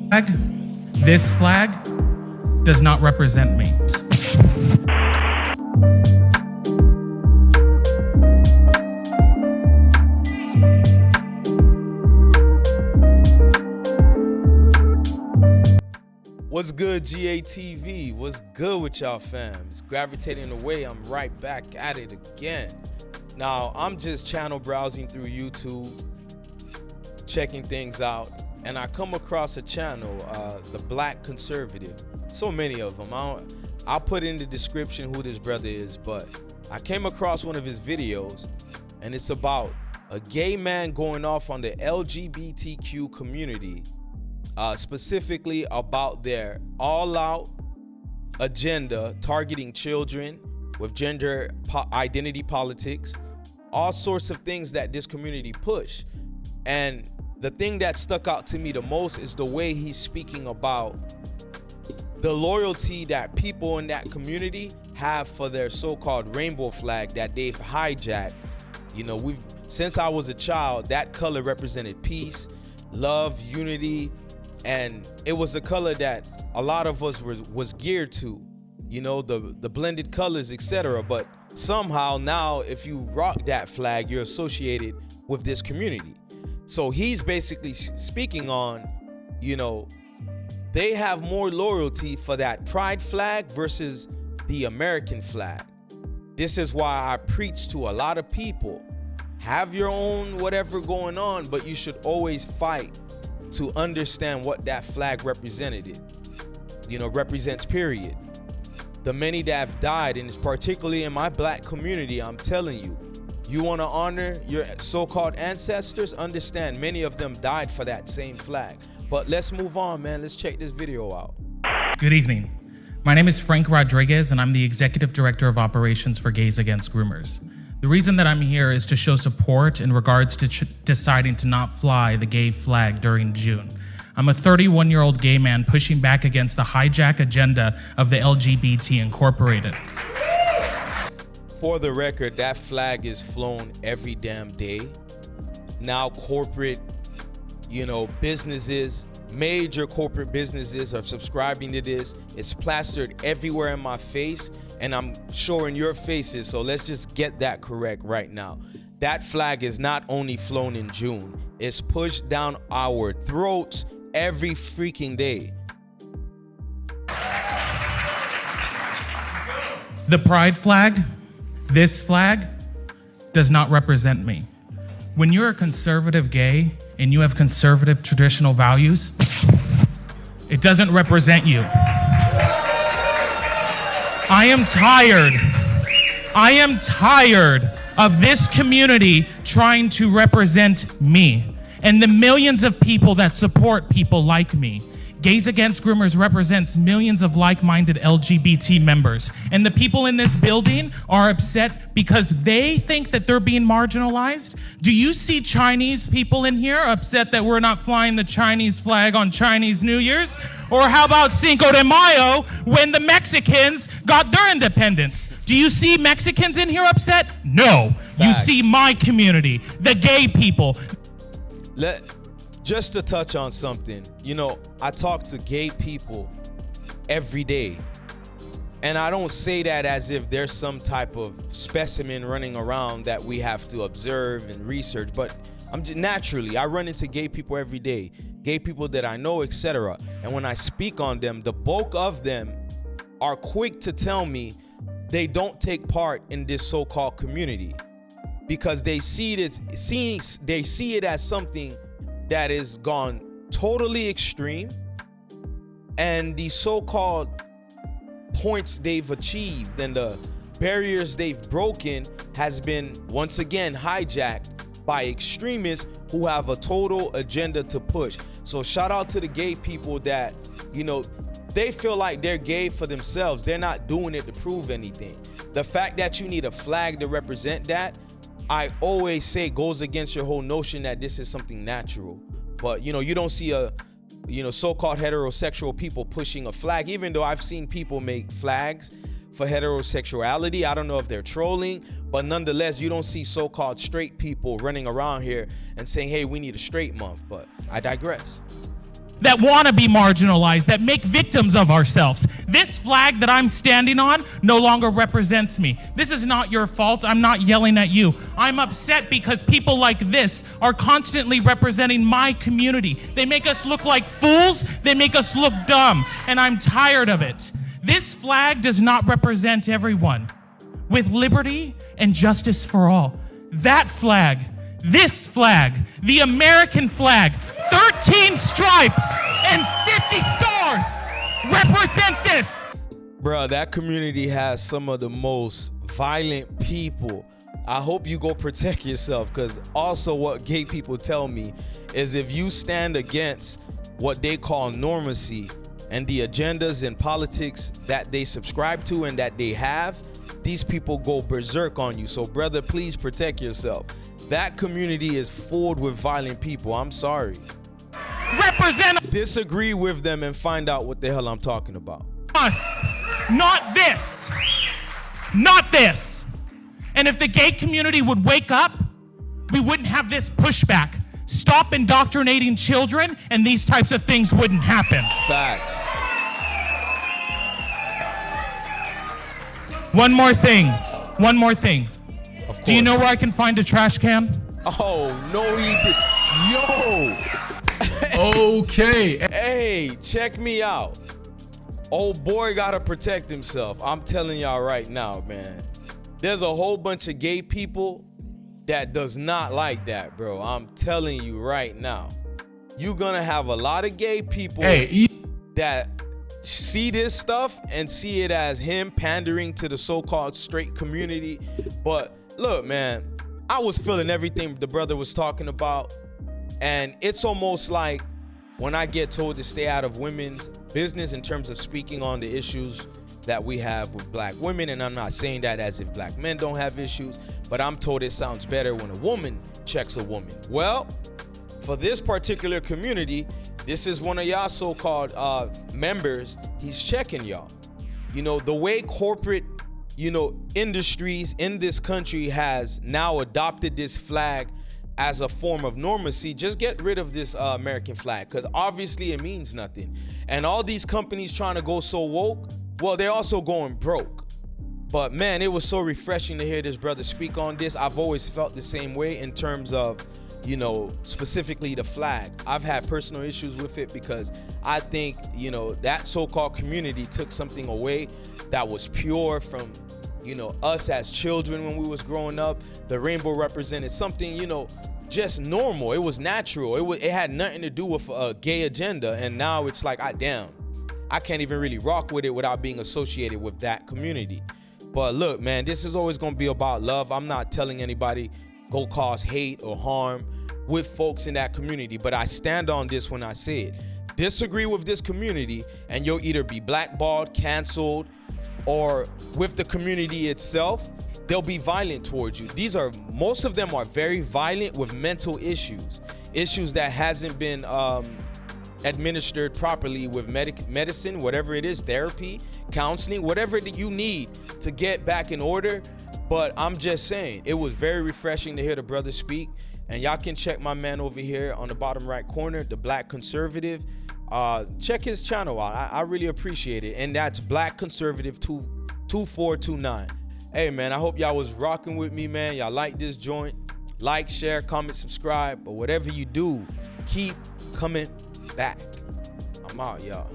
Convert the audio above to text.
This flag does not represent me. What's good, GATV? What's good with y'all fams? Gravitating away, I'm right back at it again. Now, I'm just channel browsing through YouTube, checking things out, and I come across a channel, The Black Conservative. So many of them. I'll put in the description who this brother is, but I came across one of his videos, and it's about a gay man going off on the LGBTQ community, specifically about their all-out agenda targeting children with gender identity politics, all sorts of things that this community push. And the thing that stuck out to me the most is the way he's speaking about the loyalty that people in that community have for their so-called rainbow flag that they've hijacked. You know, since I was a child, that color represented peace, love, unity, and it was a color that a lot of us was geared to, you know, the blended colors, etc. But somehow now, if you rock that flag, you're associated with this community. So he's basically speaking on, you know, they have more loyalty for that pride flag versus the American flag. This is why I preach to a lot of people, have your own whatever going on, but you should always fight to understand what that flag represents, period. The many that have died, and it's particularly in my black community, I'm telling you, you want to honor your so-called ancestors, understand many of them died for that same flag. But let's move on, man. Let's check this video out. Good evening. My name is Frank Rodriguez, and I'm the Executive Director of Operations for Gays Against Groomers. The reason that I'm here is to show support in regards to deciding to not fly the gay flag during June. I'm a 31-year-old gay man pushing back against the hijack agenda of the LGBT Incorporated. For the record, that flag is flown every damn day. Now corporate, businesses, major corporate businesses are subscribing to this. It's plastered everywhere in my face, and I'm sure in your faces, so let's just get that correct right now. That flag is not only flown in June, it's pushed down our throats every freaking day. The pride flag, this flag, does not represent me. When you're a conservative gay and you have conservative traditional values, it doesn't represent you. I am tired of this community trying to represent me and the millions of people that support people like me. Gays Against Groomers represents millions of like-minded LGBT members, and the people in this building are upset because they think that they're being marginalized. Do you see Chinese people in here upset that we're not flying the Chinese flag on Chinese New Year's? Or how about Cinco de Mayo when the Mexicans got their independence? Do you see Mexicans in here upset? No. Facts. You see my community, the gay people. Just to touch on something, I talk to gay people every day, and I don't say that as if there's some type of specimen running around that we have to observe and research, but naturally, I run into gay people every day, gay people that I know, etc. And when I speak on them, the bulk of them are quick to tell me they don't take part in this so-called community because they see it as something that is gone totally extreme, and the so-called points they've achieved and the barriers they've broken has been once again hijacked by extremists who have a total agenda to push. So shout out to the gay people that, they feel like they're gay for themselves. They're not doing it to prove anything. The fact that you need a flag to represent that, I always say, goes against your whole notion that this is something natural. But you don't see so-called heterosexual people pushing a flag, even though I've seen people make flags for heterosexuality. I don't know if they're trolling, but nonetheless, you don't see so-called straight people running around here and saying, hey, we need a straight month. But I digress. that want to be marginalized, that make victims of ourselves. This flag that I'm standing on no longer represents me. This is not your fault. I'm not yelling at you. I'm upset because people like this are constantly representing my community. They make us look like fools. They make us look dumb. And I'm tired of it. This flag does not represent everyone. With liberty and justice for all. That flag, this flag, the American flag, 13 stripes and 50 stars represent this. Bruh, that community has some of the most violent people. I hope you go protect yourself, because also what gay people tell me is if you stand against what they call normacy and the agendas and politics that they subscribe to and that they have, these people go berserk on you. So brother, please protect yourself. That community is filled with violent people. I'm sorry. Represent Disagree with them and find out what the hell I'm talking about. us, not this. Not this. And if the gay community would wake up, we wouldn't have this pushback. Stop indoctrinating children and these types of things wouldn't happen. Facts. One more thing. One more thing. Of course. Do you know where I can find a trash can? Oh, no, he did. Yo. Okay. Hey, check me out. Old boy gotta protect himself. I'm telling y'all right now, man. There's a whole bunch of gay people that does not like that, bro. I'm telling you right now. You're gonna have a lot of gay people that see this stuff and see it as him pandering to the so-called straight community. But look, man, I was feeling everything the brother was talking about. And it's almost like when I get told to stay out of women's business in terms of speaking on the issues that we have with black women, and I'm not saying that as if black men don't have issues, but I'm told it sounds better when a woman checks a woman. Well, for this particular community, this is one of y'all so-called members. He's checking y'all. You know, the way corporate, industries in this country has now adopted this flag as a form of normacy, just get rid of this American flag, because obviously it means nothing. And all these companies trying to go so woke, well, they're also going broke. But man, it was so refreshing to hear this brother speak on this. I've always felt the same way in terms of, specifically the flag. I've had personal issues with it because I think, that so-called community took something away that was pure from, us as children when we was growing up. The rainbow represented something, just normal. It was natural. It had nothing to do with a gay agenda. And now it's like, damn, I can't even really rock with it without being associated with that community. But look, man, this is always going to be about love. I'm not telling anybody go cause hate or harm with folks in that community, but I stand on this when I say it. Disagree with this community and you'll either be blackballed, canceled, or with the community itself, they'll be violent towards you. Most of them are very violent with mental issues that hasn't been administered properly with medicine, whatever it is, therapy, counseling, whatever that you need to get back in order. But I'm just saying, it was very refreshing to hear the brother speak. And y'all can check my man over here on the bottom right corner, the Black Conservative. Check his channel out. I really appreciate it. And that's Black Conservative 2429. Hey, man, I hope y'all was rocking with me, man. Y'all like this joint. Like, share, comment, subscribe. But whatever you do, keep coming back. I'm out, y'all.